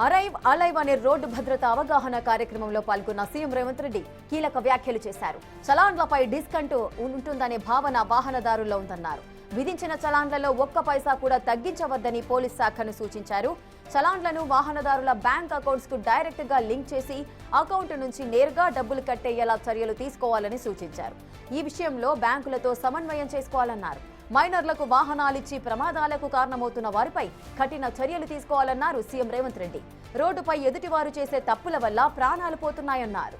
Arrive alive అనే road భద్రత అవగాహన కార్యక్రమంలో పాల్గొన్న సీఎం రేవంత్ రెడ్డి కీలక వ్యాఖ్యలు చేశారు. చలాన్లపై డిస్కౌంట్ ఉంటుందనే భావన వాహనదారుల్లో ఉందన్నారు. విధించిన చలాన్లలో ఒక్క పైసా కూడా తగ్గించవద్దని పోలీస్ శాఖను సూచించారు. చలాన్లను వాహనదారుల బ్యాంక్ అకౌంట్స్ కు డైరెక్ట్ గా లింక్ చేసి అకౌంట్ నుంచి నేరుగా డబ్బులు కట్టేలా చర్యలు తీసుకోవాలని సూచించారు. ఈ విషయంలో బ్యాంకులతో సమన్వయం చేసుకోవాలన్నారు. మైనర్లకు వాహనాలిచ్చి ప్రమాదాలకు కారణమవుతున్న వారిపై కఠిన చర్యలు తీసుకోవాలన్నారు సీఎం రేవంత్ రెడ్డి. రోడ్డుపై ఎదుటివారు చేసే తప్పుల వల్ల ప్రాణాలు పోతున్నాయన్నారు.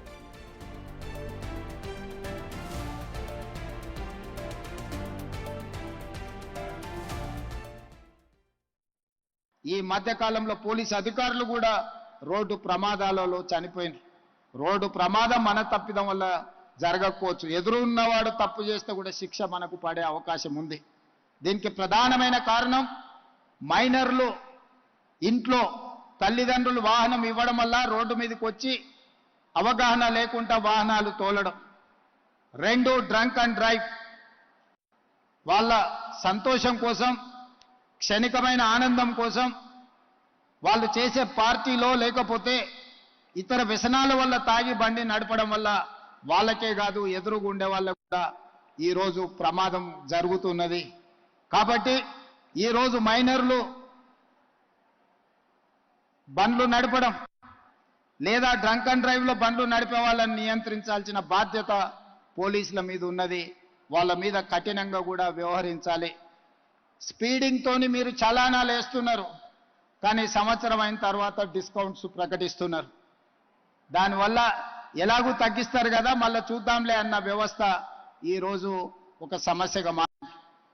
ఈ మధ్య కాలంలో పోలీసు అధికారులు కూడా రోడ్డు ప్రమాదాలలో చనిపోయింది. రోడ్డు ప్రమాదం మన తప్పిదం వల్ల జరగకపోవచ్చు, ఎదురు ఉన్నవాడు తప్పు చేస్తే కూడా శిక్ష మనకు పడే అవకాశం ఉంది. దీనికి ప్రధానమైన కారణం మైనర్లు ఇంట్లో తల్లిదండ్రులు వాహనం ఇవ్వడం వల్ల రోడ్డు మీదకి వచ్చి అవగాహన లేకుండా వాహనాలు తోలడం. రెండు, డ్రంక్ అండ్ డ్రైవ్. వాళ్ళ సంతోషం కోసం, క్షణికమైన ఆనందం కోసం వాళ్ళు చేసే పార్టీలో లేకపోతే ఇతర వ్యసనాల వల్ల తాగి బండి నడపడం వల్ల వాళ్ళకే కాదు ఎదురుగుండే వాళ్ళకు కూడా ఈరోజు ప్రమాదం జరుగుతున్నది. కాబట్టి ఈరోజు మైనర్లు బండ్లు నడపడం లేదా డ్రంక్ అండ్ డ్రైవ్లో బండ్లు నడిపే వాళ్ళని నియంత్రించాల్సిన బాధ్యత పోలీసుల మీద ఉన్నది. వాళ్ళ మీద కఠినంగా కూడా వ్యవహరించాలి. స్పీడింగ్ తోని మీరు చలానాలు వేస్తున్నారు, కానీ సంవత్సరం అయిన తర్వాత డిస్కౌంట్స్ ప్రకటిస్తున్నారు. దానివల్ల ఎలాగూ తగ్గిస్తారు కదా, మళ్ళీ చూద్దాంలే అన్న వ్యవస్థ ఈరోజు ఒక సమస్యగా మారింది.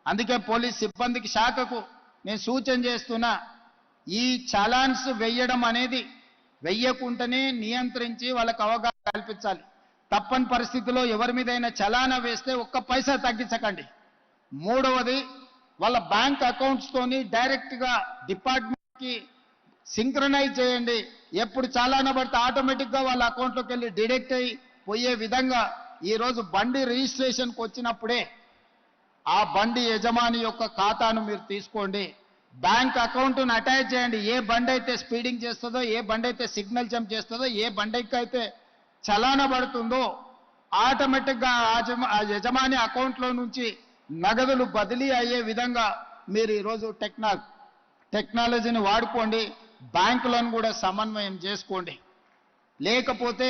అందుకే పోలీస్ సిబ్బందికి శాఖకు నేను సూచన చేస్తున్నా, ఈ చలాన్స్ వెయ్యడం అనేది వెయ్యకుండానే నియంత్రించి వాళ్ళకు అవగాహన కల్పించాలి. తప్పని పరిస్థితిలో ఎవరి మీదైనా చలానా వేస్తే ఒక్క పైసా తగ్గించకండి. మూడవది, వాళ్ళ బ్యాంక్ అకౌంట్స్ తోని డైరెక్ట్గా డిపార్ట్మెంట్కి సింక్రనైజ్ చేయండి. ఎప్పుడు చలానా పడితే ఆటోమేటిక్గా వాళ్ళ అకౌంట్లోకి వెళ్ళి డిడక్ట్ అయ్యి పోయే విధంగా ఈరోజు బండి రిజిస్ట్రేషన్కి వచ్చినప్పుడే ఆ బండి యజమాని యొక్క ఖాతాను మీరు తీసుకోండి, బ్యాంక్ అకౌంట్ను అటాచ్ చేయండి. ఏ బండి అయితే స్పీడింగ్ చేస్తుందో, ఏ బండి అయితే సిగ్నల్ జంప్ చేస్తుందో, ఏ బండికి అయితే చలానా పడుతుందో ఆటోమేటిక్గా ఆ యజమాని అకౌంట్లో నుంచి నగదులు బదిలీ అయ్యే విధంగా మీరు ఈరోజు టెక్నాలజీని వాడుకోండి. బ్యాంకులను కూడా సమన్వయం చేసుకోండి. లేకపోతే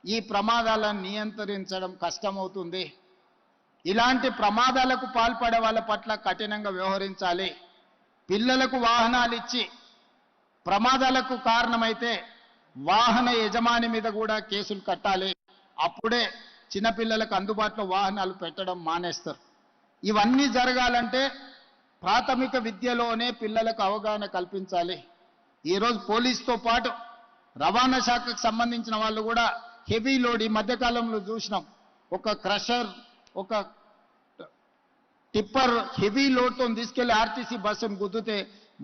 ఈ ప్రమాదాలను నియంత్రించడం కష్టమవుతుంది. ఇలాంటి ప్రమాదాలకు పాల్పడే వాళ్ళ పట్ల కఠినంగా వ్యవహరించాలి. పిల్లలకు వాహనాలు ఇచ్చి ప్రమాదాలకు కారణమైతే వాహన యజమాని మీద కూడా కేసులు కట్టాలి. అప్పుడే చిన్నపిల్లలకు అందుబాటులో వాహనాలు పెట్టడం మానేస్తారు. ఇవన్నీ జరగాలంటే ప్రాథమిక విద్యలోనే పిల్లలకు అవగాహన కల్పించాలి. ఈరోజు పోలీసుతో పాటు రవాణా శాఖకు సంబంధించిన వాళ్ళు కూడా హెవీ లోడ్, ఈ మధ్యకాలంలో చూసినాం, ఒక క్రషర్, ఒక టిప్పర్ హెవీ లోడ్తో తీసుకెళ్లి ఆర్టీసీ బస్సును గుద్దితే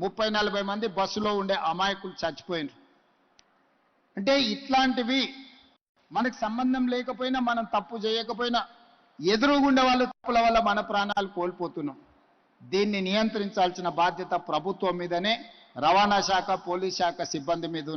30-40 మంది బస్సులో ఉండే అమాయకులు చచ్చిపోయినారు. అంటే ఇట్లాంటివి మనకు సంబంధం లేకపోయినా, మనం తప్పు చేయకపోయినా ఎదురుగుండే వాళ్ళ తప్పుల వల్ల మన ప్రాణాలు కోల్పోతున్నాం. దీన్ని నియంత్రించాల్సిన బాధ్యత ప్రభుత్వం మీదనే, రవాణా శాఖ, పోలీస్ శాఖ సిబ్బంది మీద